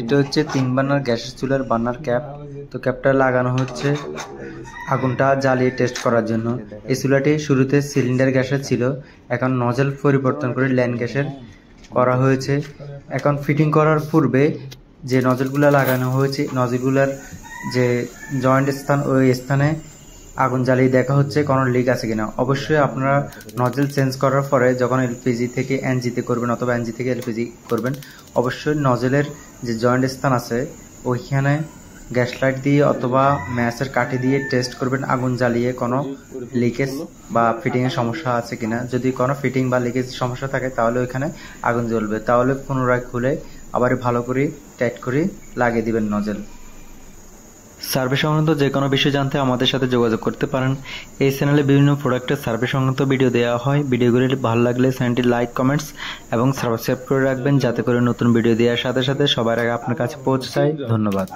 এটা হচ্ছে 3 বার্নার গ্যাসের চুলার বার্নার ক্যাপ। তো ক্যাপটা লাগানো হচ্ছে আগুনটা জ্বালিয়ে টেস্ট করার জন্য। এই চুলাটি শুরুতে সিলিন্ডার গ্যাসের ছিল, এখন নজল পরিবর্তন করে ল্যান্ড গ্যাসের করা হয়েছে। এখন ফিটিং করার পূর্বে যে নজলগুলো লাগানো হয়েছে, নজলগুলোর যে জয়েন্ট স্থান, ওই স্থানে আগুন জ্বালিয়ে দেখা হচ্ছে কোনো লিক আছে কিনা। অবশ্যই আপনারা নজল চেঞ্জ করার পরে যখন এলপিজি থেকে এনজিতে করবেন অথবা এনজি থেকে এলপিজি করবেন, অবশ্যই নজলের যে জয়েন্ট স্থান আছে ওইখানে গ্যাস লাইট দিয়ে অথবা ম্যাচের কাঠি দিয়ে টেস্ট করবেন আগুন জ্বালিয়ে কোনো লিকেজ বা ফিটিংয়ের সমস্যা আছে কিনা। যদি কোনো ফিটিং বা লিকেজ সমস্যা থাকে তাহলে ওইখানে আগুন জ্বলবে। তাহলে পুনরায় খুলে আবার ভালো করে টাইট করে লাগিয়ে দিবেন নজল। সার্ভে সংক্রান্ত যে কোনো বিষয় জানতে আমাদের সাথে যোগাযোগ করতে পারেন। এই চ্যানেলে বিভিন্ন প্রোডাক্টের সার্ভে সংক্রান্ত ভিডিও দেওয়া হয়। ভিডিওগুলি ভালো লাগলে চ্যানেলটি লাইক, কমেন্টস এবং সাবস্ক্রাইব করে রাখবেন, যাতে করে নতুন ভিডিও দেওয়ার সাথে সাথে সবার আগে আপনার কাছে পৌঁছে যায়। ধন্যবাদ।